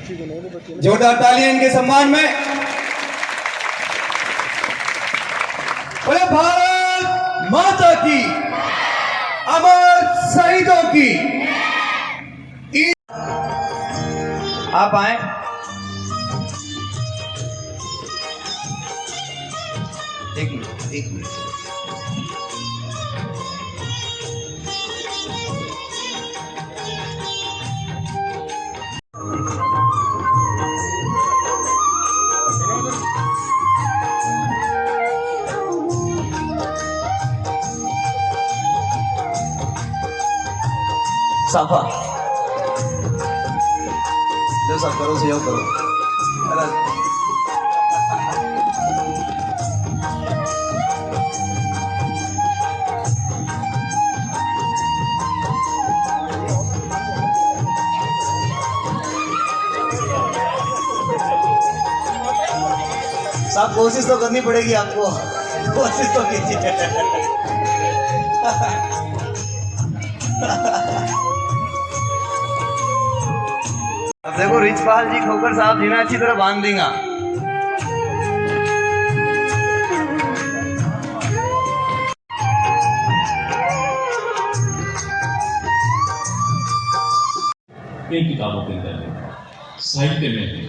जोरदार तालियां इनके सम्मान में। बोले भारत माता की, अमर शहीदों की। आप आए। एक मिनट। साफा जो सब करो सहयोग करो। साहब कोशिश तो करनी पड़ेगी आपको, कोशिश तो कीजिए। अब देखो रिचपाल जी खोकर साहब जी ने अच्छी तरह बांध देगा। इन किताबों के अंदर है, साहित्य में है,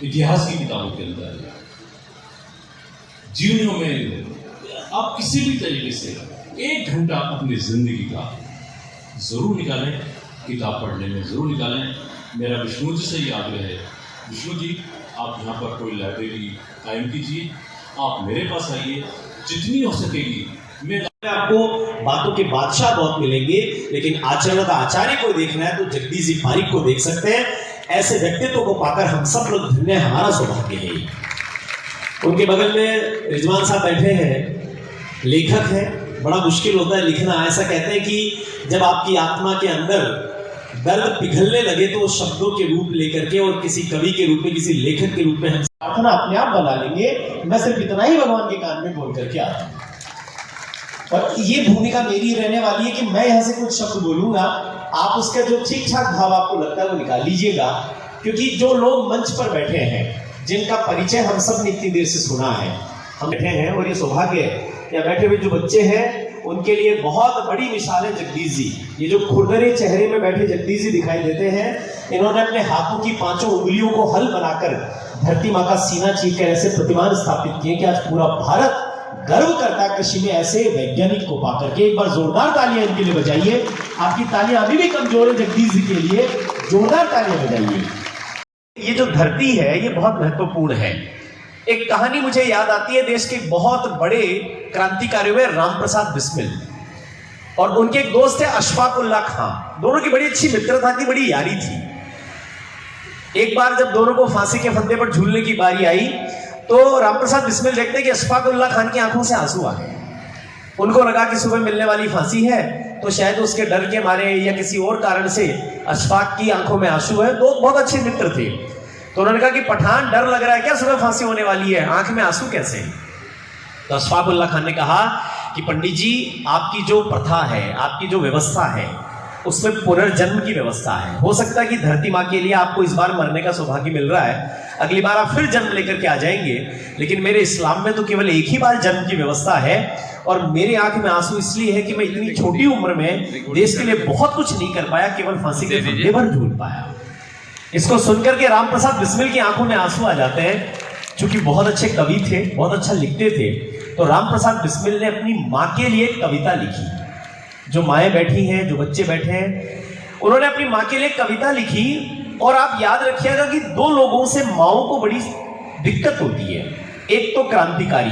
इतिहास की किताबों के अंदर है, जीवनों में आप किसी भी तरीके से 1 घंटा अपनी जिंदगी का जरूर निकालें, किताब पढ़ने में जरूर निकालें। मेरा विष्णु जी से ही आग्रह है, विष्णु जी आप यहाँ पर कोई लाइब्रेरी कायम कीजिए, आप मेरे पास आइए, जितनी हो सकेगी। मैं आपको बातों के बादशाह बहुत मिलेंगे, लेकिन आचरण का आचार्य को देखना है तो जगदीश जी पारिक को देख सकते हैं। ऐसे व्यक्तित्व को पाकर हम सब लोग धन्य, हमारा सौभाग्य है। उनके बगल में रिजवान साहब बैठे हैं, लेखक हैं। बड़ा मुश्किल होता है लिखना। ऐसा कहते हैं कि जब आपकी आत्मा के अंदर दर्द पिघलने लगे तो वो शब्दों के रूप लेकर के और किसी कवि के रूप में, किसी लेखक के रूप में हम प्रार्थना अपने आप बना लेंगे। मैं सिर्फ इतना ही भगवान के कान में बोल करके आता हूँ, और ये भूमिका मेरी रहने वाली है कि मैं यहाँ से कुछ शब्द बोलूंगा, आप उसका जो ठीक ठाक भाव आपको लगता है वो निकाल लीजिएगा। क्योंकि जो लोग मंच पर बैठे हैं, जिनका परिचय हम सब ने इतनी देर से सुना है, हम बैठे हैं, और ये सौभाग्य है या बैठे हुए जो बच्चे हैं उनके लिए बहुत बड़ी मिसाल है जगदीश जी। ये जो खुरदरे चेहरे में बैठे जगदीश जी दिखाई देते हैं, इन्होंने अपने हाथों की 5 उंगलियों को हल बनाकर धरती माँ का सीना चीर कर ऐसे प्रतिमान स्थापित किए कि आज पूरा भारत गर्व करता है कृषि में ऐसे वैज्ञानिक को पाकर के। एक बार जोरदार तालियां इनके लिए बजाइए। आपकी तालियां अभी भी कमजोर है जगदीश जी के लिए, जोरदार तालियां बजाइए। ये जो धरती है ये बहुत महत्वपूर्ण है। एक कहानी मुझे याद आती है, देश के बहुत बड़े क्रांतिकारी हुए राम प्रसाद बिस्मिल, और उनके एक दोस्त थे अशफाक उल्लाह खां। दोनों की बड़ी अच्छी मित्रता थी, बड़ी यारी थी। एक बार जब दोनों को फांसी के फंदे पर झूलने की बारी आई तो रामप्रसाद बिस्मिल देखते कि अशफाक उल्लाह खान की आंखों से आंसू आ गए। उनको लगा कि सुबह मिलने वाली फांसी है, तो शायद उसके डर के मारे या किसी और कारण से अशफाक की आंखों में आंसू है। दो बहुत अच्छे मित्र थे, तो उन्होंने कहा कि पठान डर लग रहा है क्या, सुबह फांसी होने वाली है, आंख में आंसू कैसे? तो अशफाक उल्लाह खान ने कहा कि पंडित जी आपकी जो प्रथा है, आपकी जो व्यवस्था है, उसमें पुनर्जन्म की व्यवस्था है। हो सकता है कि धरती माँ के लिए आपको इस बार मरने का सौभाग्य मिल रहा है, अगली बार आप फिर जन्म लेकर के आ जाएंगे, लेकिन मेरे इस्लाम में तो केवल एक ही बार जन्म की व्यवस्था है। और मेरे आंख में आंसू इसलिए है कि मैं इतनी छोटी उम्र में देश के लिए बहुत कुछ नहीं कर पाया, केवल फांसी के फंदे पर झूल पाया। इसको सुनकर के रामप्रसाद बिस्मिल की आंखों में आंसू आ जाते हैं। चूंकि बहुत अच्छे कवि थे, बहुत अच्छा लिखते थे, तो रामप्रसाद बिस्मिल ने अपनी माँ के लिए एक कविता लिखी। जो माएँ बैठी हैं, जो बच्चे बैठे हैं, उन्होंने अपनी माँ के लिए कविता लिखी। और आप याद रखिएगा कि 2 लोगों से माओं को बड़ी दिक्कत होती है, एक तो क्रांतिकारी,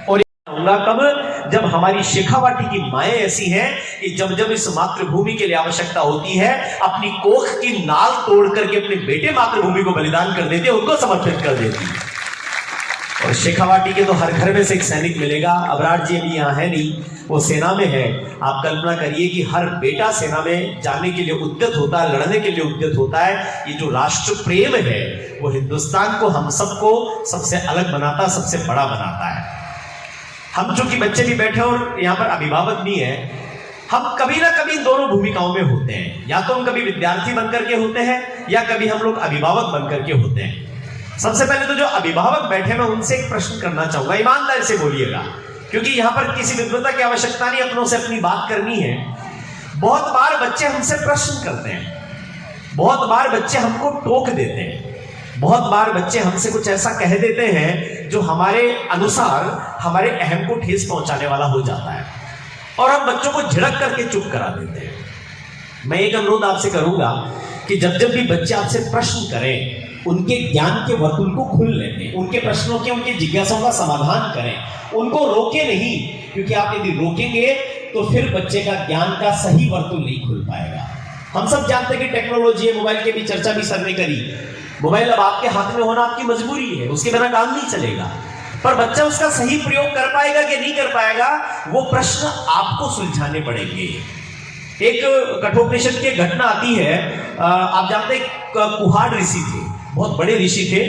और कब जब हमारी शेखावाटी की माएँ ऐसी हैं कि जब जब इस मातृभूमि के लिए आवश्यकता होती है, अपनी कोख की नाल तोड़ करके अपने बेटे मातृभूमि को बलिदान कर देते, उनको समर्पित कर देती। और शेखावाटी के तो हर घर में से एक सैनिक मिलेगा। अबरार जी अभी यहाँ है नहीं, वो सेना में है। आप कल्पना करिए कि हर बेटा सेना में जाने के लिए उद्यत होता है, लड़ने के लिए उद्यत होता है। ये जो राष्ट्र प्रेम है वो हिंदुस्तान को, हम सबको सबसे अलग बनाता, सबसे बड़ा बनाता है। हम चूंकि बच्चे भी बैठे और यहाँ पर अभिभावक भी है, हम कभी ना कभी इन दोनों भूमिकाओं में होते हैं, या तो हम कभी विद्यार्थी बनकर के होते हैं या कभी हम लोग अभिभावक बनकर के होते हैं। सबसे पहले तो जो अभिभावक बैठे, मैं उनसे एक प्रश्न करना चाहूंगा, ईमानदारी से बोलिएगा, क्योंकि यहां पर किसी विद्वता की आवश्यकता नहीं, अपनों से अपनी बात करनी है। बहुत बार बच्चे हमसे प्रश्न करते हैं, बहुत बार बच्चे हमको टोक देते हैं, बहुत बार बच्चे हमसे कुछ ऐसा कह देते हैं जो हमारे अनुसार हमारे अहम को ठेस पहुंचाने वाला हो जाता है, और हम बच्चों को झिड़क करके चुप करा देते हैं। मैं एक अनुरोध आपसे करूंगा कि जब जब भी बच्चे आपसे प्रश्न करें, उनके ज्ञान के वर्तुल को खुलने दें, उनके प्रश्नों के, उनके जिज्ञासाओं का समाधान करें, उनको रोके नहीं, क्योंकि आप यदि रोकेंगे तो फिर बच्चे का ज्ञान का सही वर्तुल नहीं खुल पाएगा। हम सब जानते हैं कि टेक्नोलॉजी है, मोबाइल की भी चर्चा भी सर ने करी। मोबाइल अब आपके हाथ में होना आपकी मजबूरी है, उसके बिना काम नहीं चलेगा, पर बच्चा उसका सही प्रयोग कर पाएगा कि नहीं कर पाएगा, वो प्रश्न आपको सुलझाने पड़ेंगे। एक कठोपनिषद की घटना आती है, आप जानते हैं कुहाड़ ऋषि थे, बहुत बड़े ऋषि थे,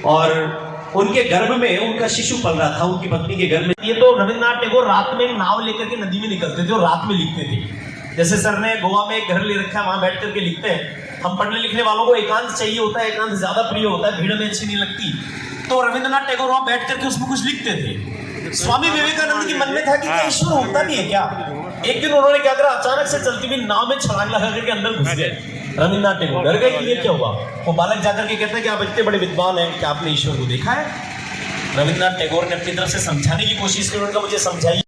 और उनके गर्भ में उनका शिशु पल रहा था, उनकी पत्नी के गर्भ में। ये तो रविन्द्रनाथ टैगोर रात में नाव लेकर के नदी में निकलते थे और रात में लिखते थे। जैसे सर ने गोवा में एक घर ले रखा है, वहां बैठ करके लिखते हैं। हम पढ़ने लिखने वालों को एकांत चाहिए होता है, एकांत ज्यादा प्रिय होता है, भीड़ में अच्छी नहीं लगती। तो रविन्द्रनाथ टैगोर वहां बैठ करके उसमें कुछ लिखते थे। स्वामी विवेकानंद के मन में था कि क्या ईश्वर होता भी है क्या? एक दिन उन्होंने क्या करा, अचानक से चलती हुई नाव में छलांग लगा करके अंदर घुस गए। रविन्द्रनाथ टैगोर डर गए कि ये क्या हुआ। वो बालक जाकर के कहते हैं कि आप इतने बड़े विद्वान हैं, क्या आपने ईश्वर को देखा है? रविन्द्रनाथ टैगोर ने अपनी तरफ से समझाने की कोशिश की, उन्होंने कहा मुझे समझाइए।